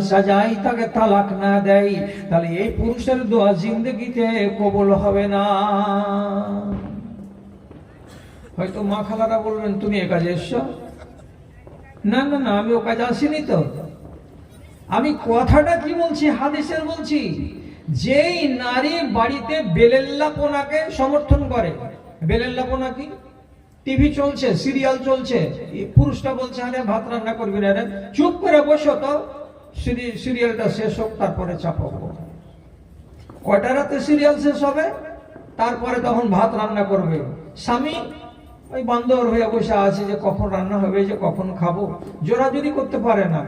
সাজাই তাকে তালাক না দেয়, তাহলে এই পুরুষের দোয়া জিন্দগিতে কবুল হবে না। হয়তো মা খালারা বলবেন তুমি এ কাজে এসছো। না না না, আমি ও কাজে আসিনি তো। আমি কথাটা কি বলছি, হাদিসের বলছি। যেই নারী বাড়িতে বেলেল্লাপনাকে সমর্থন করে, বেলেল্লাপনা কি, টিভি চলছে, সিরিয়াল চলছে, পুরুষটা বলছে আরে ভাত রান্না করবি না রে, চুপ করে বসো তো, সিরিয়ালটা শেষ হোক তারপরে চাপাবো। কয়টা রাতে সিরিয়াল শেষ হবে, তারপরে তখন ভাত রান্না করবে। স্বামী ওই বান্দর হয়ে বসে আছে যে কখন রান্না হবে, যে কখন খাবো, জোরাজুরি করতে পারে না।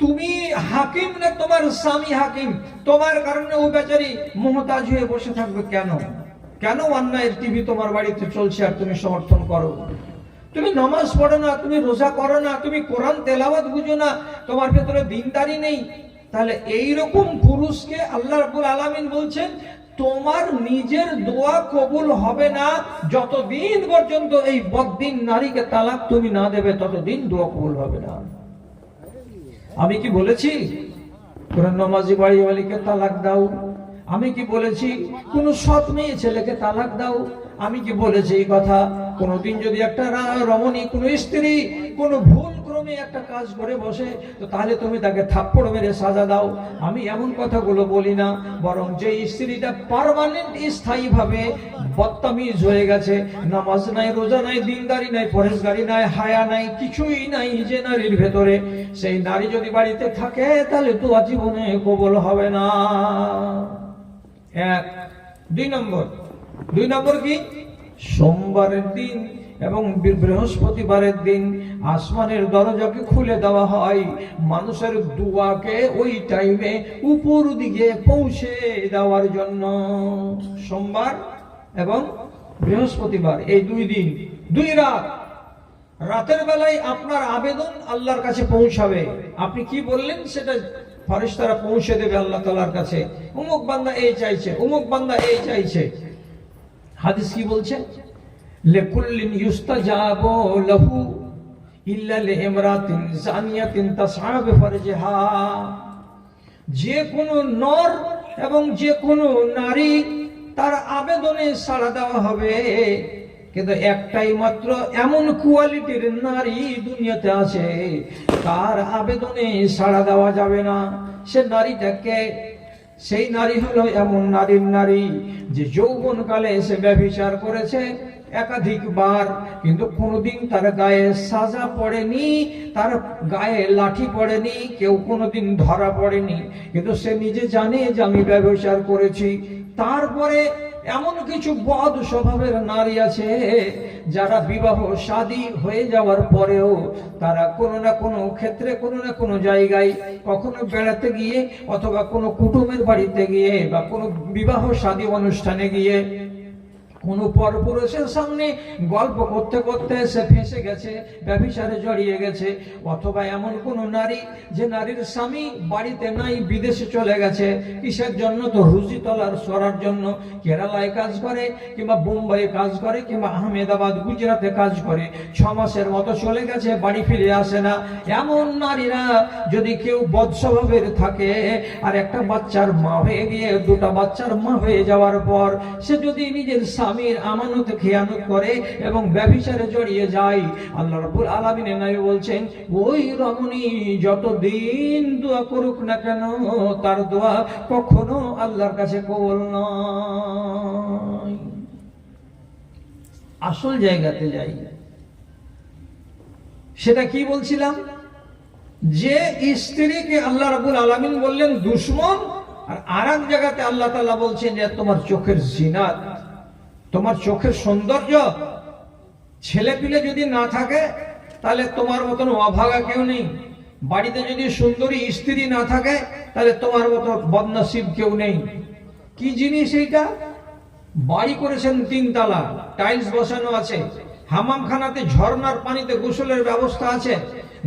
তুমি হাকিম না তোমার স্বামী হাকিম, তোমার কারণে ও বেচারি মুহতাজ হয়ে বসে থাকবে কেন? কেন অন্যায়ের টিভি তোমার বাড়িতে চলছে আর তুমি সমর্থন করো? তুমি নামাজ পড়ো না, তুমি রোজা করো না, তুমি কোরআন তেলাওয়াত বুঝো না, তোমার ভেতরে দিনদারি নেই, তাহলে এইরকম পুরুষকে আল্লাহ রাব্বুল আলামিন বলছেন তোমার নিজের দোয়া কবুল হবে না। যতদিন পর্যন্ত এই বদ্দিন নারীকে তালাক তুমি না দেবে ততদিন দোয়া কবুল হবে না। আমি কি বলেছি কোরআন নামাজি বাড়িওয়ালিকে তালাক দাও? আমি কি বলেছি কোন সৎ মেয়ে ছেলেকে তালাক দাও? আমি কি বলেছি এই কথা? কোনদিন যদি একটা রমণী, কোন স্ত্রী কোন ভুল ক্রমে একটা কাজ করে বসে, তো তাহলে তুমি তাকে থাপ্পড় মেরে সাজা দাও? আমি এমন কথাগুলো বলি না, বরং যে স্ত্রীটা পার্মানেন্ট স্থায়ী ভাবে বদতামিজ হয়ে গেছে, নামাজ নাই, রোজা নাই, দিনদারি নাই, পরেশগারি নাই, হায়া নাই, কিছুই নাই যে নারীর ভেতরে, সেই নারী যদি বাড়িতে থাকে তাহলে তো জীবনে কবুল হবে না। এক। দুই নম্বর কি? সোমবারের দিন এবং বৃহস্পতিবারের দিন আসমানের দরজাকে খুলে দেওয়া হয় মানুষের দুয়াকে ওই টাইমে উপর দিকে পৌঁছে দেওয়ার জন্য। সোমবার এবং বৃহস্পতিবার, এই 2 দিন 2 রাত, রাতের বেলায় আপনার আবেদন আল্লাহর কাছে পৌঁছাবে। আপনি কি বললেন সেটা ফেরেশতারা পৌঁছে দেবে আল্লাহ তাআলার কাছে। অমুক বান্দা এই চাইছে, অমুক বান্দা এই চাইছে। হাদিস কি বলছে? লিকুল্লিন ইউস্তাজাবু লাহু ইল্লা লিইমরাতিন জানিয়াতিন তাসআ বিফরজিহা। যে কোনো নর এবং যে কোনো নারী তার আবেদনে সাড়া দেওয়া হবে, কিন্তু একটাই মাত্র এমন কোয়ালিটির নারী দুনিয়াতে আছে তার আবেদনে সাড়া দেওয়া যাবে না। সে নারীটাকে, সেই নারী হলো এমন নারী যে যৌবনকালে এসে ব্যভিচার করেছে একাধিকবার, কিন্তু কোনোদিন তার গায়ে সাজা পড়েনি, তার গায়ে লাঠি পড়েনি, কেউ কোনোদিন ধরা পড়েনি, কিন্তু সে নিজে জানে যে আমি ব্যভিচার করেছি। তারপরে এমন কিছু বদ স্বভাবের নারী আছে যারা বিবাহ শাদী হয়ে যাওয়ার পরেও তারা কোনো না কোনো ক্ষেত্রে, কোনো না কোনো জায়গায়, কখনো বেড়াতে গিয়ে অথবা কোনো কুটুমের বাড়িতে গিয়ে বা কোনো বিবাহ শাদী অনুষ্ঠানে গিয়ে কোনো পরপুরুষের সামনে গল্প করতে করতে সে ফেঁসে গেছে, ব্যভিচারে জড়িয়ে গেছে। অথবা এমন কোন নারী যে নারীর স্বামী বাড়িতে নাই, বিদেশে চলে গেছে, কিসের জন্য? তো রুজি তলার সরার জন্য। কেরালায় কাজ করে কিংবা বোম্বাইয়ে কাজ করে কিংবা আহমেদাবাদ, গুজরাটে কাজ করে, 6 মাসের মতো চলে গেছে, বাড়ি ফিরে আসে না। এমন নারীরা যদি কেউ বদস্বভাবের থাকে আর একটা বাচ্চার মা হয়ে গিয়ে 2টা বাচ্চার মা হয়ে যাওয়ার পর সে যদি নিজের স্বামীর আমানত খেয়ানত করে এবং ব্যভিচারে জড়িয়ে যায়, আল্লাহ রাব্বুল আলামিন নবী বলছেন ওই রমণী যতদিন দোয়া করুক না কেন তার দোয়া কখনো আল্লাহর কাছে কবুল নয়। আসল জায়গাতে যাই, সেটা কি বলছিলাম? যে স্ত্রীকে আল্লাহ রাব্বুল আলামিন বললেন দুশমন, আর আরেক জায়গাতে আল্লাহ তাআলা বলছেন যে তোমার চোখের জিনাত, তোমার চোখের সৌন্দর্য। ছেলে পিলে যদি না থাকে তাহলে তোমার মতন অভাগা কেউ নেই। বাড়িতে যদি সুন্দরী স্ত্রী না থাকে তাহলে তোমার মতো বদনসিব কেউ নেই। কি জিনিস এইটা? বাড়ি করেছেন 3 তলা, টাইলস বসানো আছে, হামামখানাতে ঝর্ণার পানিতে গোসলের ব্যবস্থা আছে,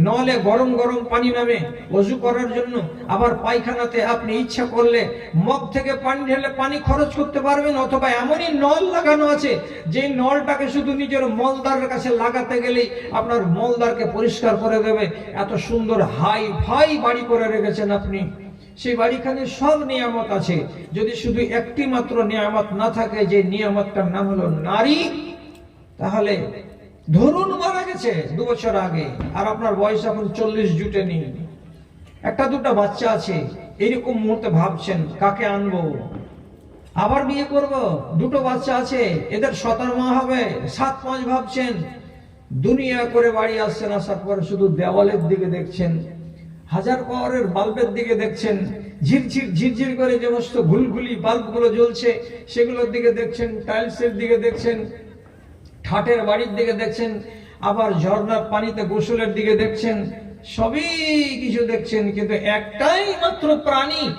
নলে গরম গরম পানি নামে ওযু করার জন্য, আবার পায়খানাতে আপনি ইচ্ছা করলে মগ থেকে পানি ঢেলে পানি খরচ করতে পারবেন, অথবা এমনই নল লাগানো আছে যে নলটাকে শুধু নিজের মলদারের কাছে লাগাতে গেলেই আপনার মলদারকে পরিষ্কার করে দেবে। এত সুন্দর হাই ফাই বাড়ি করে রেখেছেন আপনি। সেই বাড়িখানে সব নিয়ামত আছে, যদি শুধু একটি মাত্র নিয়ামত না থাকে, যে নিয়ামতটার নাম হলো নারী, তাহলে ধরুন মারা গেছে 2 বছর আগে, আর আপনার বয়স এখন 40 জুটেনি, একটা দুটা বাচ্চা আছে, এইরকম মুহূর্তে ভাবছেন কাকে আনবো, আবার বিয়ে করব, 2টো বাচ্চা আছে, এদের সন্তান মা হবে, 7 মাস ভাবছেন, দুনিয়া করে বাড়ি আসছেন, আসার পরে শুধু দেওয়ালের দিকে দেখছেন, 1000 পাওয়ারের বাল্বের দিকে দেখছেন, ঝিরঝির ঝিরঝির করে যে সমস্ত ঘুলঘুলি বাল্বগুলো জ্বলছে সেগুলোর দিকে দেখছেন, টাইলসের দিকে দেখছেন, ঠাটের বাড়ির দিকে দেখছেন, আবার ঝর্ণার পানিতে গোসলের দিকে দেখছেন, সবই কিছু দেখছেন, কিন্তু একটাই মাত্র প্রাণী